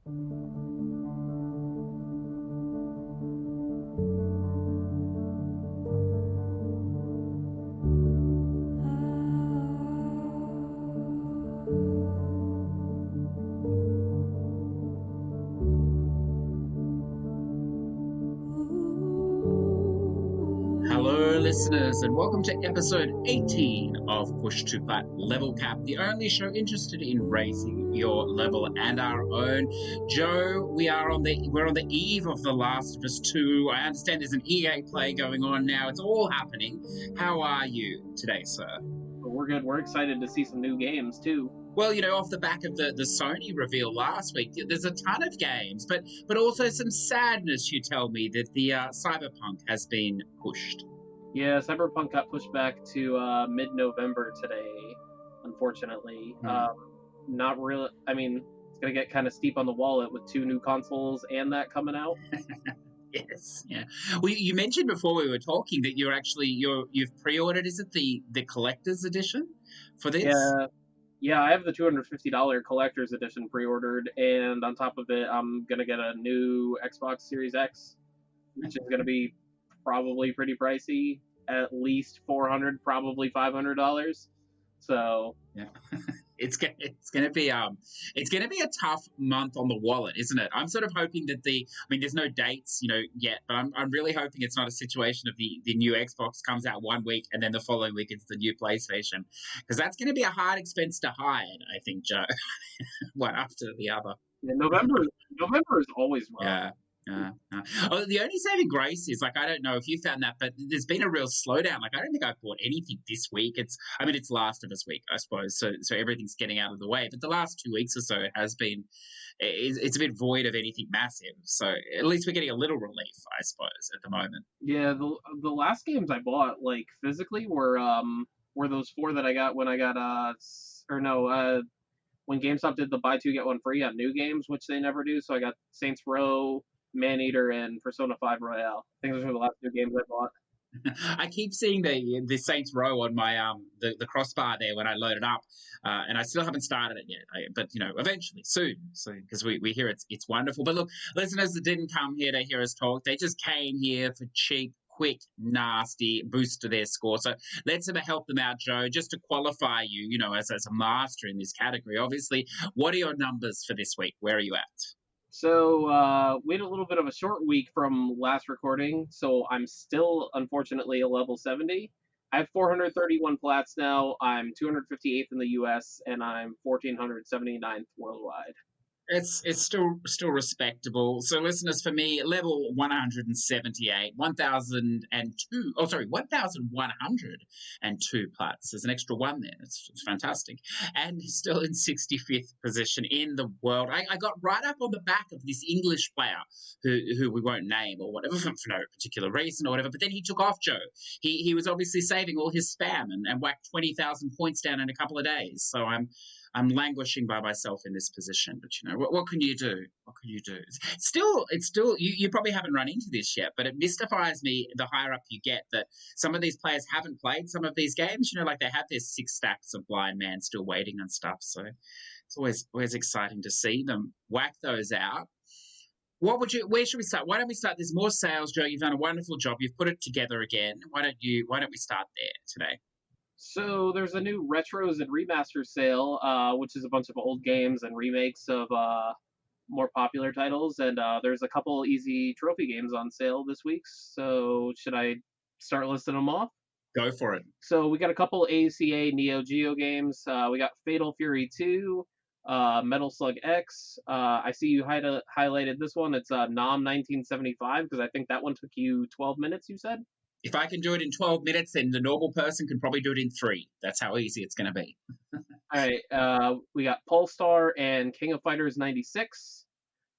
Hello, listeners, and welcome to episode 18 of Push2 A Plat Level Cap, the only show interested in raising your level and our own. Joe, we're on the eve of The Last of Us 2. I understand there's an EA play going on now. It's all happening. How are you today, sir? We're good. We're excited to see some new games too. Well, off the back of the Sony reveal last week, there's a ton of games, but also some sadness, you tell me, that the Cyberpunk has been pushed. Yeah, Cyberpunk got pushed back to mid-November today, unfortunately. Not really. I mean, it's going to get kind of steep on the wallet with 2 new consoles and that coming out. Yes, yeah. Well, you mentioned before we were talking that you've pre-ordered. Is it the collector's edition for this? Yeah, I have the $250 collector's edition pre-ordered, and on top of it, I'm gonna get a new Xbox Series X, which is gonna be probably pretty pricey, at least $400, probably $500. So yeah. It's gonna be a tough month on the wallet, isn't it? I'm sort of hoping that there's no dates, yet, but I'm really hoping it's not a situation of the new Xbox comes out one week and then the following week it's the new PlayStation, because that's going to be a hard expense to hide, I think, Joe. One after the other. yeah, November is always rough. Yeah. Oh, the only saving grace is, I don't know if you found that, but there's been a real slowdown. I don't think I've bought anything this week. It's Last of Us week, I suppose. So everything's getting out of the way. But the last 2 weeks or so it's a bit void of anything massive. So at least we're getting a little relief, I suppose, at the moment. Yeah, the last games I bought, physically, were those 4 that I got when I got when GameStop did the buy 2 get 1 free on new games, which they never do. So I got Saints Row, Maneater, and Persona 5 Royale. I think those were the last 2 games I bought. I keep seeing the Saints Row on my the crossbar there when I load it up, and I still haven't started it yet. But eventually, soon, because we hear it's wonderful. But look, listeners that didn't come here to hear us talk, they just came here for cheap, quick, nasty boost to their score. So let's help them out, Joe. Just to qualify you, as a master in this category, obviously, what are your numbers for this week? Where are you at? So we had a little bit of a short week from last recording, so I'm still, unfortunately, a level 70. I have 431 plats now. I'm 258th in the US, and I'm 1479th worldwide. It's still respectable. So listeners, for me, level 178, 1,102 plats. There's an extra one there. It's fantastic. And still in 65th position in the world. I got right up on the back of this English player who we won't name or whatever for no particular reason or whatever, but then he took off, Joe. He was obviously saving all his spam and whacked 20,000 points down in a couple of days. So I'm languishing by myself in this position, but what can you do? What can you do? It's still. You probably haven't run into this yet, but it mystifies me the higher up you get that some of these players haven't played some of these games. They have their 6 stacks of Blind Man still waiting and stuff. So it's always exciting to see them whack those out. Where should we start? Why don't we start? There's more sales, Joe. You've done a wonderful job. You've put it together again. Why don't we start there today? So there's a new retros and remasters sale, which is a bunch of old games and remakes of more popular titles, and there's a couple easy trophy games on sale this week. So should I start listing them off? Go for it. So we got a couple ACA Neo Geo games. We got Fatal Fury 2, Metal Slug X. I see you highlighted this one. It's NOM 1975, because I think that one took you 12 minutes, you said? If I can do it in 12 minutes, then the normal person can probably do it in 3. That's how easy it's going to be. All right. We got Polestar and King of Fighters 96.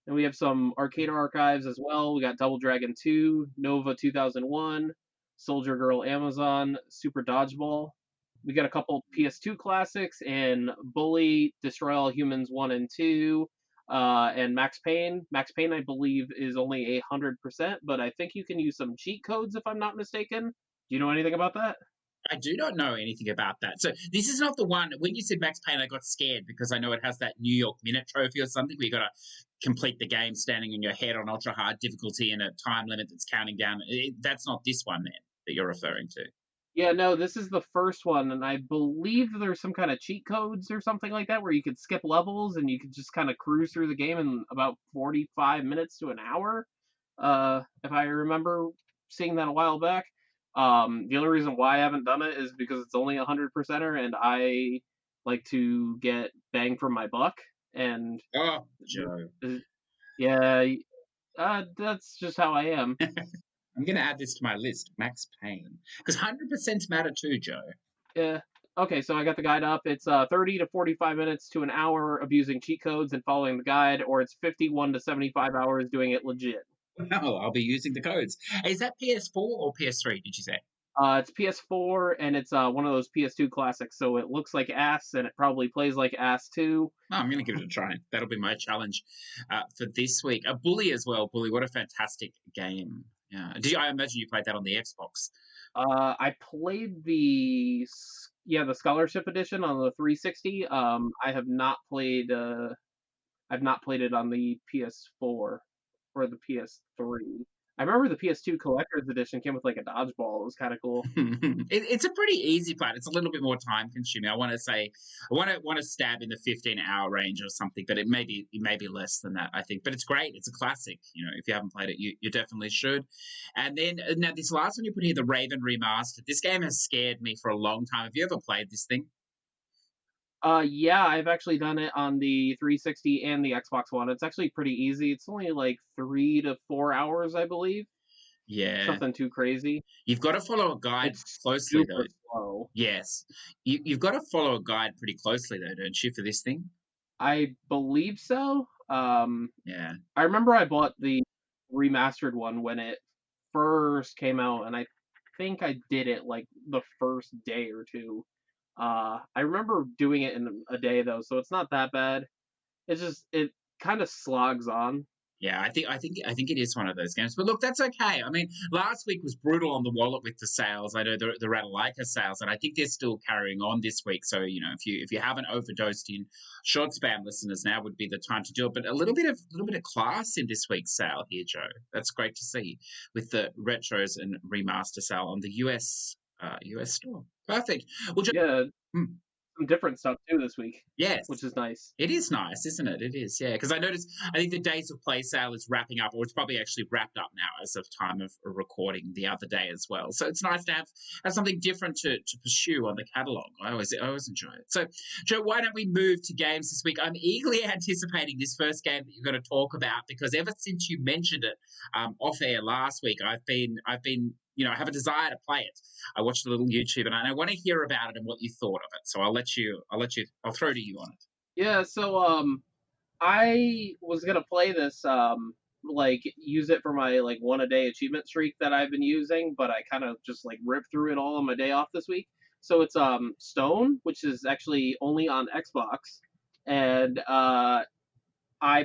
And we have some arcade archives as well. We got Double Dragon 2, Nova 2001, Soldier Girl Amazon, Super Dodgeball. We got a couple PS2 classics and Bully, Destroy All Humans 1 and 2, and Max Payne. Max Payne, I believe, is only 100%, but I think you can use some cheat codes if I'm not mistaken. Do you know anything about that? I do not know anything about that. So this is not the one. When you said Max Payne, I got scared because I know it has that New York Minute trophy or something where you got to complete the game standing on your head on ultra hard difficulty and a time limit that's counting down. That's not this one then that you're referring to. Yeah, no, this is the first one, and I believe there's some kind of cheat codes or something like that where you could skip levels and you could just kind of cruise through the game in about 45 minutes to an hour. If I remember seeing that a while back. The only reason why I haven't done it is because it's only a 100%er, and I like to get bang for my buck. And Oh, Joe. yeah, that's just how I am. I'm going to add this to my list, Max Payne, because 100% matter too, Joe. Yeah. Okay, so I got the guide up. It's 30 to 45 minutes to an hour of using cheat codes and following the guide, or it's 51 to 75 hours doing it legit. Well, I'll be using the codes. Is that PS4 or PS3, did you say? It's PS4 and it's one of those PS2 classics, so it looks like ass and it probably plays like ass too. Oh, I'm going to give it a try. That'll be my challenge for this week. A Bully as well. Bully, what a fantastic game. Yeah. I imagine you played that on the Xbox. I played the scholarship edition on the 360. I have not played I've not played it on the PS4 or the PS3. I remember the PS2 collector's edition came with like a dodgeball. It was kind of cool. It's a pretty easy plat. It's a little bit more time consuming. I want to say, I want to stab in the 15-hour range or something, but it may be less than that, I think. But it's great. It's a classic. If you haven't played it, you definitely should. And then now this last one you put here, the Raven Remastered. This game has scared me for a long time. Have you ever played this thing? Yeah, I've actually done it on the 360 and the Xbox One. It's actually pretty easy. It's only like 3 to 4 hours, I believe. Yeah. Something too crazy. You've got to follow a guide It's closely, though. super slow. Yes. You've got to follow a guide pretty closely, though, don't you, for this thing? I believe so. Yeah. I remember I bought the remastered one when it first came out, and I think I did it like the first day or two. I remember doing it in a day though, so it's not that bad. It kind of slogs on. Yeah, I think it is one of those games. But look, that's okay. I mean, last week was brutal on the wallet with the sales. I know the Ratalaika sales, and I think they're still carrying on this week. So if you haven't overdosed in short spam listeners, now would be the time to do it. But a little bit of class in this week's sale here, Joe. That's great to see with the retros and remaster sale on the US store. Perfect. Well, Joe, Yeah, hmm, some different stuff too this week, which yes. is nice. It is nice, isn't it? It is, yeah. Because I think the Days of Play sale is wrapping up, or it's probably actually wrapped up now as of time of recording the other day as well. So it's nice to have something different to pursue on the catalogue. I always enjoy it. So, Joe, why don't we move to games this week? I'm eagerly anticipating this first game that you're going to talk about because ever since you mentioned it off air last week, I've been I have a desire to play it. I watched a little YouTube and I want to hear about it and what you thought of it. So I'll throw to you on it. Yeah, so I was gonna play this like use it for my like one a day achievement streak that I've been using, but I kind of just like ripped through it all on my day off this week. So it's Stone, which is actually only on Xbox, and I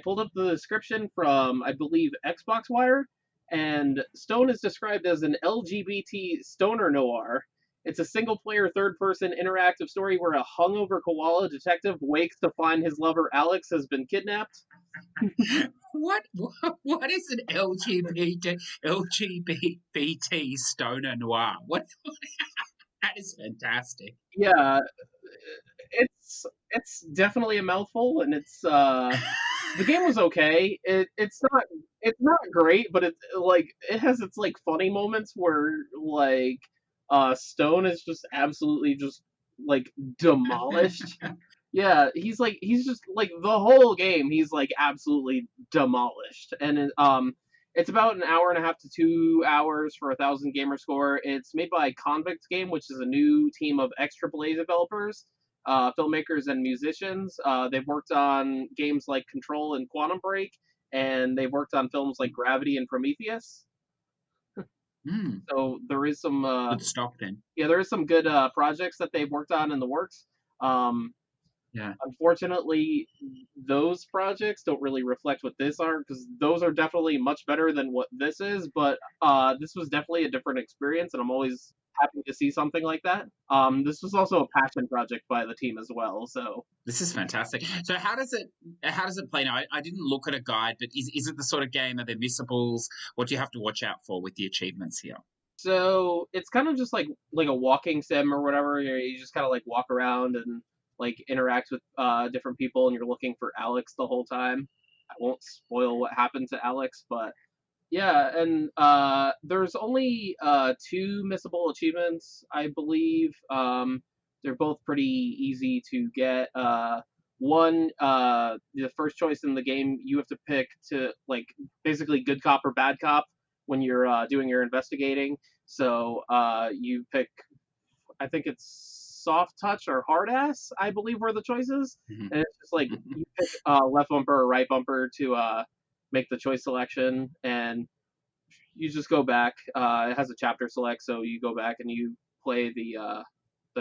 pulled up the description from, I believe, Xbox Wire, and Stone is described as an LGBT stoner noir. It's a single player, third person interactive story where a hungover koala detective wakes to find his lover Alex has been kidnapped. What is an LGBT stoner noir? What that is fantastic. Yeah, it's definitely a mouthful, and the game was okay. It's not great, but it has its like funny moments where like Stone is just absolutely just like demolished. Yeah, he's just like the whole game he's like absolutely demolished. It's about an hour and a half to 2 hours for 1,000 gamer score. It's made by Convict Game, which is a new team of XAAA developers, filmmakers, and musicians. They've worked on games like Control and Quantum Break, and they've worked on films like Gravity and Prometheus. Mm, So there is some good stock then. yeah, there is some good projects that they've worked on in the works. Um, Yeah. Unfortunately, those projects don't really reflect what this are because those are definitely much better than what this is. But this was definitely a different experience, and I'm always happy to see something like that. This was also a passion project by the team as well. So This is fantastic. So how does it play now? I didn't look at a guide, but is it the sort of game, are there missables? What do you have to watch out for with the achievements here? it's kind of just like a walking sim or whatever. You just kind of like walk around and like interact with different people, and you're looking for Alex the whole time. I won't spoil what happened to Alex, but yeah, and there's only two missable achievements, I believe. They're both pretty easy to get. One, the first choice in the game, you have to pick to like basically good cop or bad cop when you're doing your investigating. So you pick, I think it's soft touch or hard ass, I believe were the choices. Mhm. And it's just like you pick left bumper or right bumper to make the choice selection, and you just go back. It has a chapter select, so you go back and you play the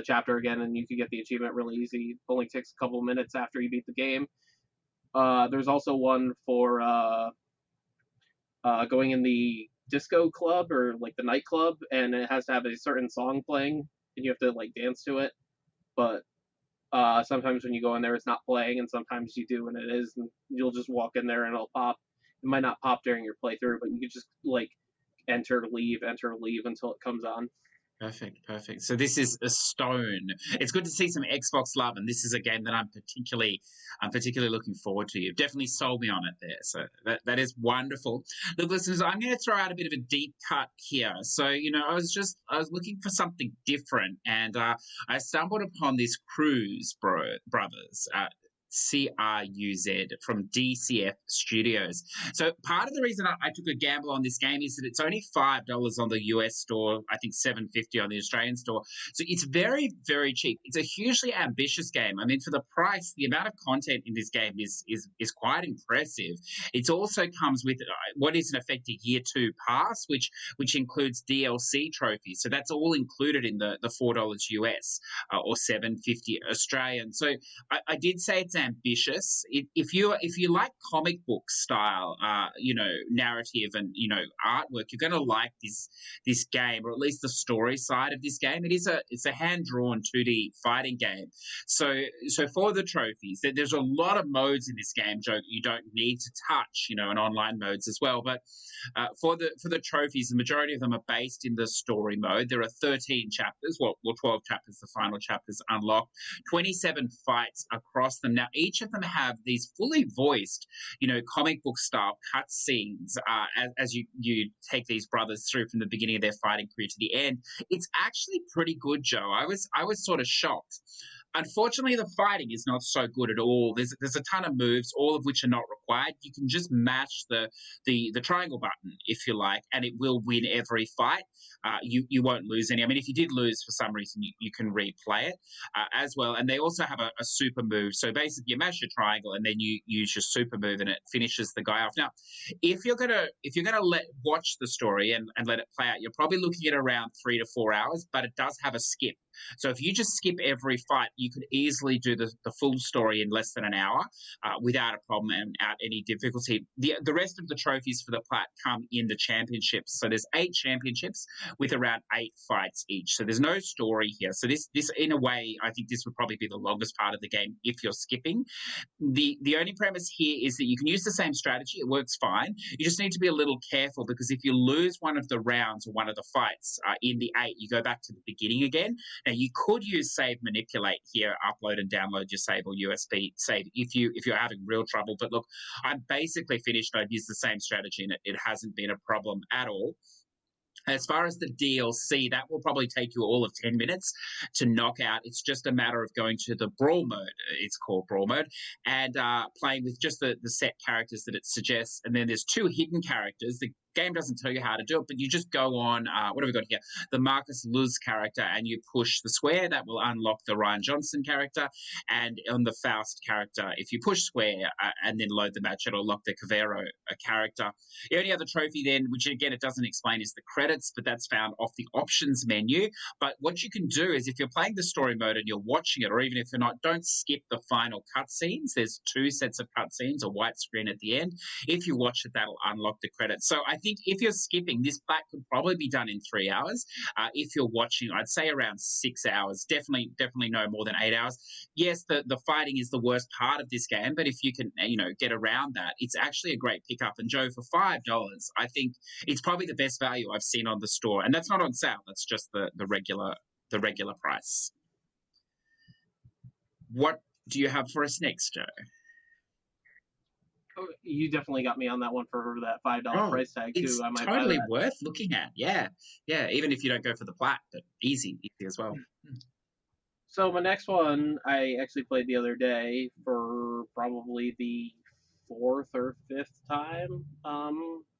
chapter again, and you can get the achievement really easy. It only takes a couple minutes after you beat the game. There's also one for going in the disco club or like the nightclub, and it has to have a certain song playing, and you have to like dance to it. But sometimes when you go in there, it's not playing, and sometimes you do, and it is, and you'll just walk in there and it'll pop. It might not pop during your playthrough, but you can just like enter, leave until it comes on. Perfect, perfect. So this is a stone. It's good to see some Xbox love, and this is a game that I'm particularly looking forward to. You've definitely sold me on it there. So that is wonderful. Look, listeners, I'm going to throw out a bit of a deep cut here. So I was looking for something different, and I stumbled upon this Brothers. CRUZ from DCF Studios. So part of the reason I took a gamble on this game is that it's only $5 on the US store, I think $7.50 on the Australian store. So it's very, very cheap. It's a hugely ambitious game. I mean, for the price, the amount of content in this game is quite impressive. It also comes with what is in effect a year 2 pass, which includes DLC trophies. So that's all included in the $4 US or $7.50 Australian. So I did say it's ambitious. If you like comic book style, narrative and artwork, you're going to like this game, or at least the story side of this game. It's a hand drawn 2D fighting game. So for the trophies, there's a lot of modes in this game, Joe. You don't need to touch, and online modes as well. But for the trophies, the majority of them are based in the story mode. There are 13 chapters, 12 chapters. The final chapters unlocked. 27 fights across them. Now, each of them have these fully voiced, comic book style cutscenes as you take these brothers through from the beginning of their fighting career to the end. It's actually pretty good, Joe. I was sort of shocked. Unfortunately, the fighting is not so good at all. There's a ton of moves, all of which are not required. You can just mash the triangle button if you like, and it will win every fight. You won't lose any. I mean, if you did lose for some reason, you can replay it as well. And they also have a super move. So basically, you mash your triangle, and then you use your super move, and it finishes the guy off. Now, if you're gonna watch the story and let it play out, you're probably looking at around 3 to 4 hours, but it does have a skip. So if you just skip every fight, you could easily do the full story in less than an hour without a problem and without any difficulty. The rest of the trophies for the plat come in the championships. So there's 8 championships with around 8 fights each. So there's no story here. So this in a way, I think this would probably be the longest part of the game if you're skipping. The only premise here is that you can use the same strategy. It works fine. You just need to be a little careful, because if you lose one of the rounds or one of the fights in the 8, you go back to the beginning again. Now, you could use save manipulate here, upload and download your save or USB save if you're having real trouble. But look, I'm basically finished. I've used the same strategy, and it hasn't been a problem at all. As far as the DLC, that will probably take you all of 10 minutes to knock out. It's just a matter of going to the Brawl mode. It's called Brawl mode, and playing with just the set characters that it suggests. And then there's 2 hidden characters. The game doesn't tell you how to do it, but you just go on, what have we got here? The Marcus Luz character, and you push the square. That will unlock the Ryan Johnson character. And on the Faust character, if you push square and then load the match, it'll unlock the Cavero character. The only other trophy then, which again it doesn't explain, is the credits, but that's found off the options menu. But what you can do is, if you're playing the story mode and you're watching it, or even if you're not, don't skip the final cutscenes. There's 2 sets of cutscenes, a white screen at the end. If you watch it, that'll unlock the credits. So I think if you're skipping, this plat could probably be done in 3 hours. If you're watching, I'd say around 6 hours. Definitely no more than 8 hours. Yes, the fighting is the worst part of this game, but if you can, get around that, it's actually a great pickup. And Joe, for $5, I think it's probably the best value I've seen on the store, and that's not on sale. That's just the regular price. What do you have for us next, Joe? You definitely got me on that one for that $5 Oh, price tag it's too. I might buy totally that. worth looking at. Yeah, yeah. Even if you don't go for the plat, but easy as well. So my next one I actually played the other day for probably the fourth or fifth time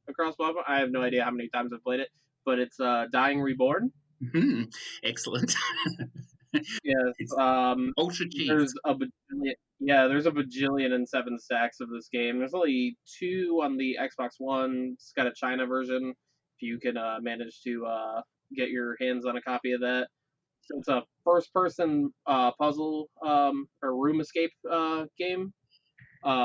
across platform. I have no idea how many times I've played it, but it's Dying Reborn. Mhm. Excellent. Yes. It's ultra cheap. There's a bajillion. Yeah, there's a bajillion and 7 stacks of this game. There's only 2 on the Xbox One. It's got a China version. If you can manage to get your hands on a copy of that. So it's a first-person puzzle or room escape game,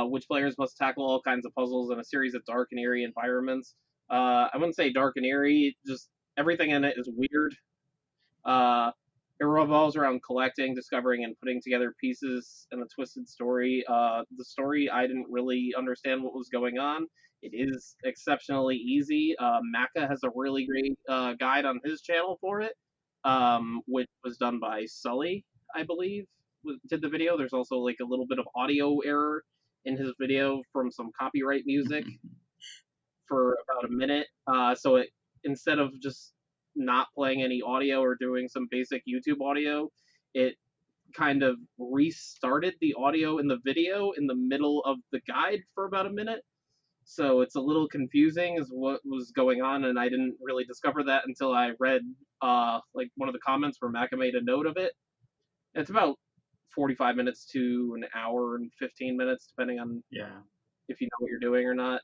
which players must tackle all kinds of puzzles in a series of dark and eerie environments. I wouldn't say dark and eerie, just everything in it is weird. Uh, it revolves around collecting, discovering, and putting together pieces in a twisted story. The story, I didn't really understand what was going on. It is exceptionally easy. Maka has a really great guide on his channel for it, which was done by Sully, I believe, did the video. There's also like a little bit of audio error in his video from some copyright music for about a minute. So it instead of just not playing any audio or doing some basic YouTube audio, it kind of restarted the audio in the video in the middle of the guide for about a minute. So it's a little confusing as what was going on, and I didn't really discover that until I read like one of the comments where Maka made a note of it. It's about 45 minutes to an hour and 15 minutes, depending on Yeah. if you know what you're doing or not.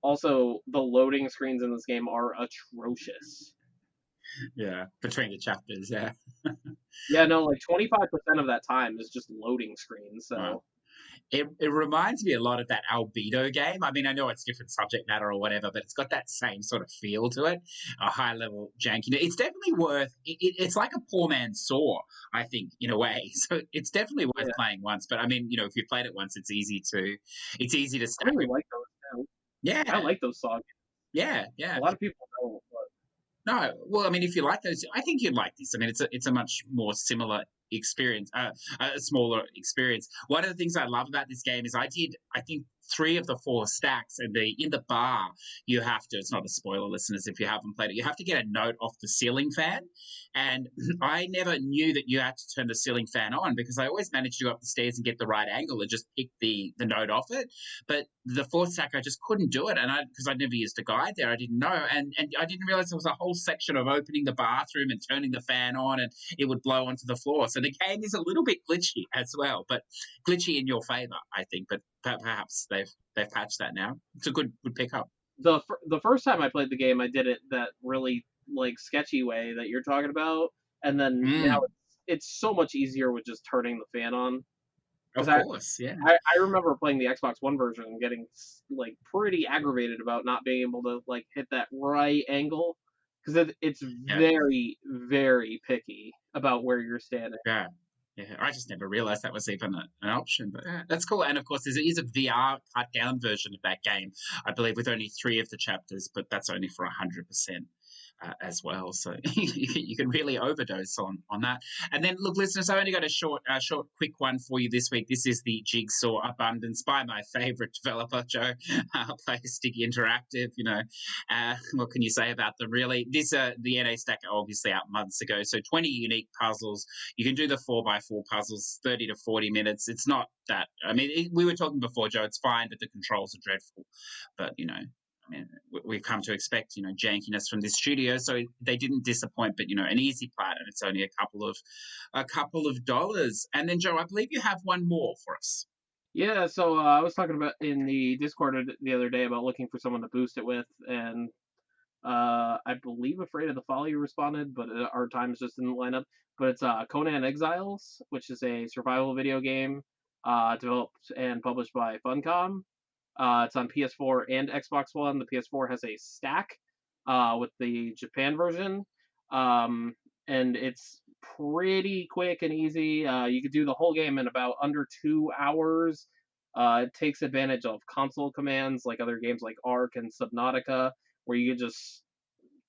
Also, the loading screens in this game are atrocious. Yeah. Between the chapters. Yeah. Yeah, no, like 25% of that time is just loading screens. Wow. So It reminds me a lot of that Albedo game. I mean, I know it's different subject matter or whatever, but it's got that same sort of feel to it, a high level jankiness. It's definitely worth. It's like a poor man's Saw, I think, in a way. So it's definitely worth yeah, playing once. But I mean, if you played it once, it's easy to I stack really it. like those. I Yeah, like those songs. yeah, A yeah. lot of people don't. But No, well, I mean, if you like those, I think you'd like this. I mean, it's a much more similar experience, a smaller experience. One of the things I love about this game is I think 3 of the 4 stacks, and in the bar you have to. It's not a spoiler, listeners, if you haven't played it. You have to get a note off the ceiling fan, and I never knew that you had to turn the ceiling fan on because I always managed to go up the stairs and get the right angle and just pick the note off it. But the 4th stack, I just couldn't do it, and because I'd never used a guide there, I didn't know, and I didn't realize there was a whole section of opening the bathroom and turning the fan on, and it would blow onto the floor. So the game is a little bit glitchy as well, but glitchy in your favor, I think. But perhaps they've patched that now. It's a good pickup. the first time I played the game, I did it that really like sketchy way that you're talking about, and then now Mm, it's so much easier with just turning the fan on. Because of course, yeah, I remember playing the Xbox One version and getting like pretty aggravated about not being able to like hit that right angle because it's yeah, very picky about where you're standing. yeah. Yeah, I just never realized that was even an option, but that's cool. And of course, there is a VR cut down version of that game, I believe, with only 3 of the chapters, but that's only for 100%. As well, so you can really overdose on that. And then, look, listeners, I've only got a short, quick one for you this week. This is the Jigsaw Abundance by my favorite developer, Joe, Playstick Interactive. What can you say about them? Really, the NA stack obviously out months ago. So 20 unique puzzles. You can do the 4x4 puzzles, 30 to 40 minutes. It's not that. I mean, we were talking before, Joe. It's fine, but the controls are dreadful. But I mean, we've come to expect, jankiness from this studio, so they didn't disappoint. But an easy plat, and it's only a couple of dollars. And then, Joe, I believe you have one more for us. Yeah, so I was talking about in the Discord the other day about looking for someone to boost it with, and I believe Afraid of the Fall you responded, but our times just didn't line up. But it's Conan Exiles, which is a survival video game developed and published by Funcom. It's on PS4 and Xbox One. The PS4 has a stack with the Japan version, um, and it's pretty quick and easy. You could do the whole game in about under 2 hours. It takes advantage of console commands like other games like Ark and Subnautica, where you could just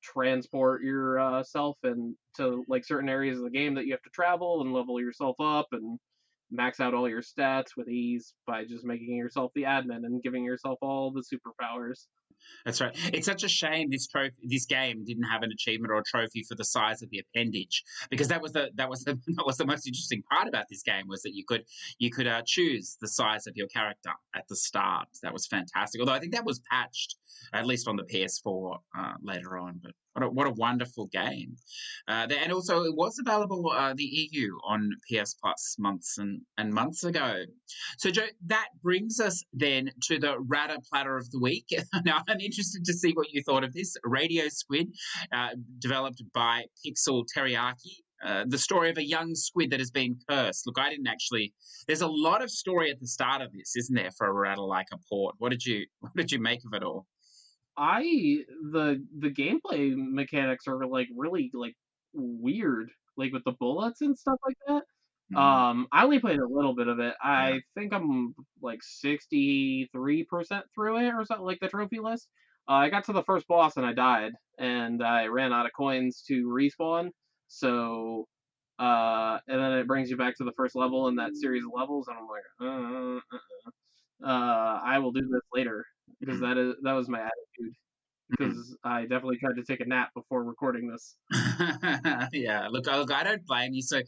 transport your self and to like certain areas of the game that you have to travel and level yourself up and max out all your stats with ease by just making yourself the admin and giving yourself all the superpowers. That's right. It's such a shame this game didn't have an achievement or a trophy for the size of the appendage, because that was the most interesting part about this game, was that you could choose the size of your character at the start. That was fantastic. Although I think that was patched, at least on the PS4 later on. But what a wonderful game! And also it was available the EU on PS Plus months and months ago. So, Joe, that brings us then to the Ratter Platter of the Week. Now, I'm interested to see what you thought of this. Radio Squid, developed by Pixel Teriyaki. The story of a young squid that has been cursed. Look, I didn't actually. There's a lot of story at the start of this, isn't there, for a Ratter like a port? What did you make of it all? I the gameplay mechanics are like really like weird, like with the bullets and stuff like that. Mm, I only played a little bit of it. yeah. I think I'm like 63% through it or something, like the trophy list. I got to the first boss and I died, and I ran out of coins to respawn. So, and then it brings you back to the first level in that series of levels, and I'm like, I will do this later because that was my attitude. Because I definitely tried to take a nap before recording this. Yeah, look, I don't blame you. So,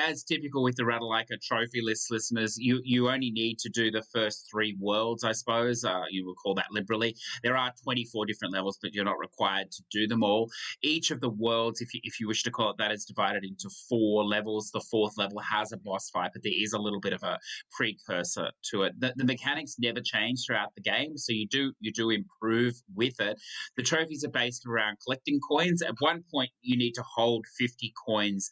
as typical with the Ratalaika trophy list listeners, you only need to do the first three worlds, I suppose. You will call that liberally. There are 24 different levels, but you're not required to do them all. Each of the worlds, if you wish to call it that, is divided into four levels. The fourth level has a boss fight, but there is a little bit of a precursor to it. The mechanics never change throughout the game, so you do improve with it. The trophies are based around collecting coins. At one point, you need to hold 50 coins.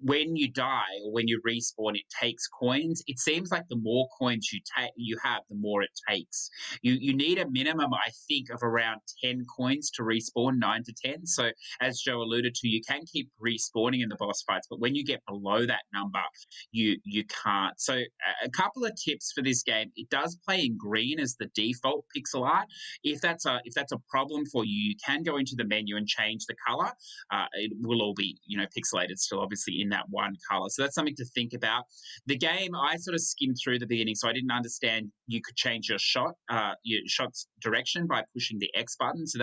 When you die or when you respawn, it takes coins. It seems like the more coins you have, the more it takes. You need a minimum, I think, of around 10 coins to respawn, 9 to 10. So, as Joe alluded to, you can keep respawning in the boss fights, but when you get below that number, you can't. So, a couple of tips for this game: it does play in green as the default pixel art. If that's a problem for you, you can go into the menu and change the color. It will all be pixelated still, obviously in that one color. So that's something to think about. The game, I sort of skimmed through the beginning, so I didn't understand you could change your shot's direction by pushing the X button. So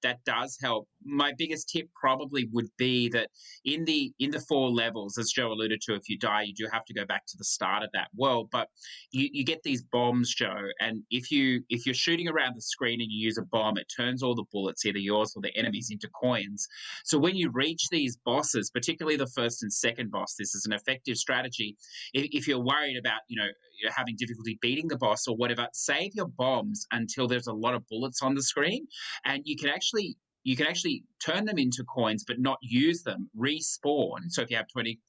that does help. My biggest tip probably would be that in the four levels, as Joe alluded to, if you die, you do have to go back to the start of that world. But you get these bombs, Joe, and if you're shooting around the screen and you use a bomb, it turns all the bullets, either yours or the enemies, into coins. So when you reach these bosses, particularly the first and second boss, this is an effective strategy. If you're worried about you're having difficulty beating the boss or whatever, save your bombs until there's a lot of bullets on the screen, and you can actually turn them into coins but not use them, respawn. So if you have 20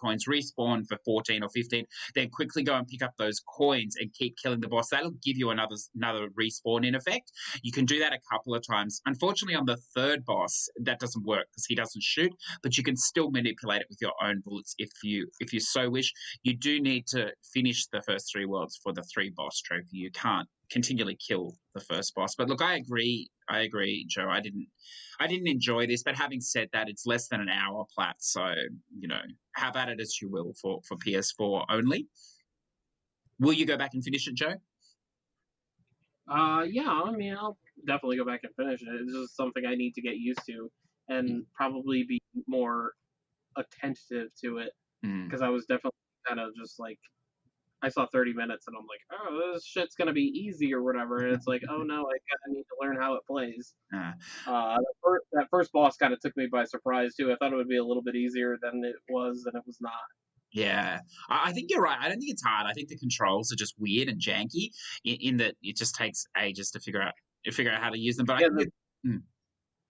coins, respawn for 14 or 15, then quickly go and pick up those coins and keep killing the boss. That'll give you another respawn in effect. You can do that a couple of times. Unfortunately, on the third boss, that doesn't work because he doesn't shoot, but you can still manipulate it with your own bullets if you so wish. You do need to finish the first three worlds for the three boss trophy. You can't continually kill the first boss. But look, I agree, Joe. I didn't enjoy this, but having said that, it's less than an hour plat, so have at it as you will for PS4 only. Will you go back and finish it, Joe? Yeah, I mean, I'll definitely go back and finish it. It's just something I need to get used to and probably be more attentive to it Mm. because I was definitely kind of just like I saw 30 minutes and I'm like, oh, this shit's gonna be easy or whatever, and it's like, oh no, I kind of need to learn how it plays. Uh, That first boss kind of took me by surprise too. I thought it would be a little bit easier than it was, and it was not. yeah, I think you're right. I don't think it's hard. I think the controls are just weird and janky in that it just takes ages to figure out how to use them. But I Yeah, think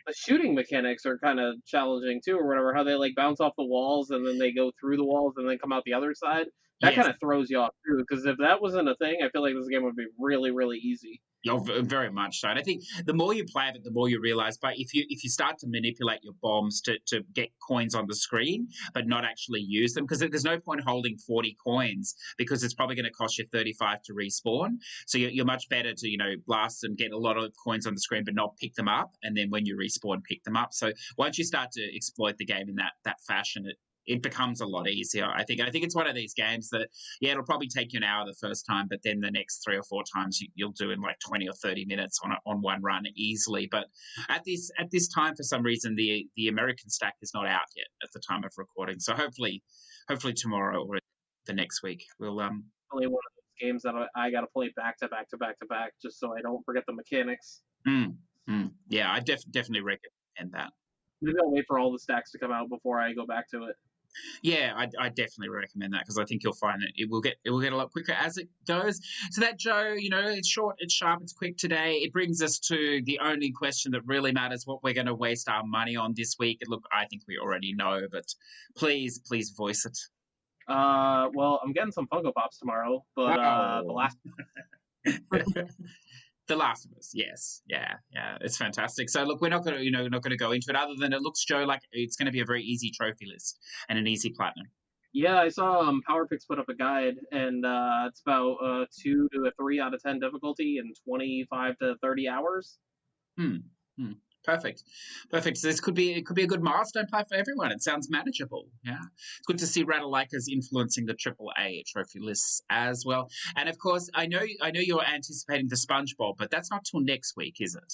the shooting mechanics are kind of challenging too, or whatever. How they like bounce off the walls and then they go through the walls and then come out the other side. That Yes. kind of throws you off too, because if that wasn't a thing, I feel like this game would be really, really easy. Very much so. And I think the more you play of it, the more you realize. But if you start to manipulate your bombs to get coins on the screen, but not actually use them, because there's no point holding 40 coins because it's probably going to cost you 35 to respawn. So you're much better to blast and get a lot of coins on the screen, but not pick them up. And then when you respawn, pick them up. So once you start to exploit the game in that fashion, it becomes a lot easier. I think it's one of these games that, yeah, it'll probably take you an hour the first time, but then the next 3 or 4 times you'll do in like 20 or 30 minutes on one run easily. But at this time, for some reason, the American stack is not out yet at the time of recording. So hopefully tomorrow or the next week we'll Only one of those games that I got to play back to back to back to back, just so I don't forget the mechanics. Yeah, I definitely recommend that. Maybe I'll wait for all the stacks to come out before I go back to it. Yeah, I definitely recommend that because I think you'll find that it will get a lot quicker as it goes. So that, Joe, it's short, it's sharp, it's quick today. It brings us to the only question that really matters: what we're going to waste our money on this week. Look, I think we already know, but please voice it. Well, I'm getting some Funko Pops tomorrow, but the last. The Last of Us, yes, yeah, it's fantastic. So look, we're not going to go into it, other than it looks, Joe, like it's going to be a very easy trophy list and an easy platinum. Yeah, I saw PowerPix put up a guide, and it's about 2 to a 3 out of 10 difficulty in 25 to 30 hours. Perfect. So this could be a good milestone play for everyone. It sounds manageable. Yeah, it's good to see Ratalaika's influencing the AAA trophy lists as well. And of course, I know you're anticipating the SpongeBob, but that's not till next week, is it?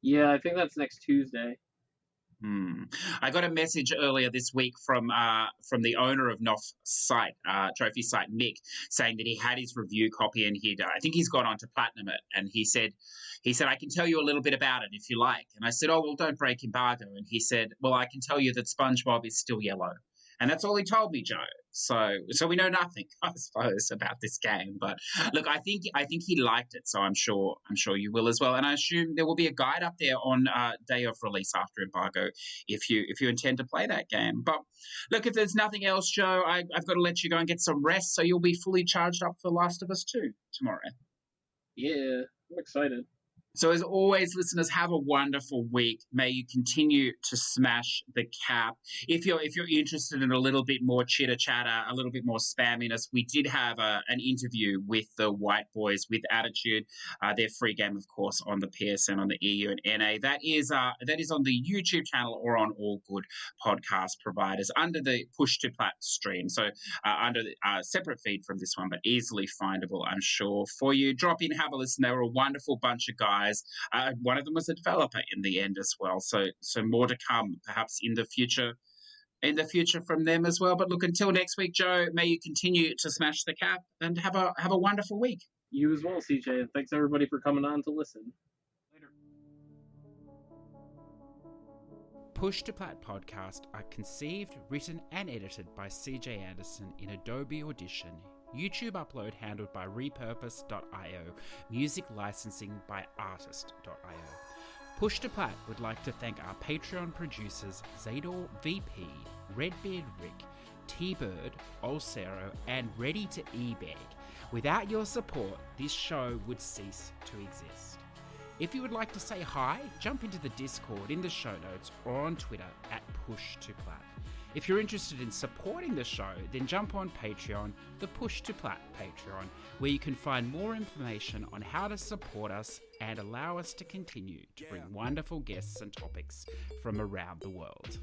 Yeah, I think that's next Tuesday. I got a message earlier this week from the owner of Noff site, trophy site, Mick, saying that he had his review copy and I think he's gone on to platinum it, and he said I can tell you a little bit about it if you like. And I said, oh well, don't break embargo. And he said, well, I can tell you that SpongeBob is still yellow. And that's all he told me, Joe. So we know nothing, I suppose, about this game. But look, I think he liked it, so I'm sure you will as well. And I assume there will be a guide up there on day of release after embargo if you intend to play that game. But look, if there's nothing else, Joe, I've got to let you go and get some rest, so you'll be fully charged up for Last of Us 2 tomorrow. Yeah, I'm excited. So as always, listeners, have a wonderful week. May you continue to smash the cap. If you're interested in a little bit more chitter chatter, a little bit more spamminess, we did have an interview with the White Boys with Attitude. Their free game, of course, on the PSN, on the EU and NA. That is on the YouTube channel or on all good podcast providers under the Push2 A Plat stream. So under the separate feed from this one, but easily findable, I'm sure, for you. Drop in, have a listen. They were a wonderful bunch of guys. One of them was a developer in the end as well. So more to come, perhaps in the future from them as well. But look, until next week, Joe, may you continue to smash the cap and have a wonderful week. You as well, CJ, and thanks everybody for coming on to listen. Later. Push2 A Plat podcast are conceived, written, and edited by Cj Anderson in Adobe Audition. YouTube upload handled by repurpose.io. Music licensing by artist.io. Push2 A Plat would like to thank our Patreon producers Zador VP, Redbeard Rick, T-Bird, Olsero, and Ready to eBag. Without your support, this show would cease to exist. If you would like to say hi, jump into the Discord in the show notes or on Twitter at Push2 A Plat. If you're interested in supporting the show, then jump on Patreon, the Push2 A Plat Patreon, where you can find more information on how to support us and allow us to continue to bring wonderful guests and topics from around the world.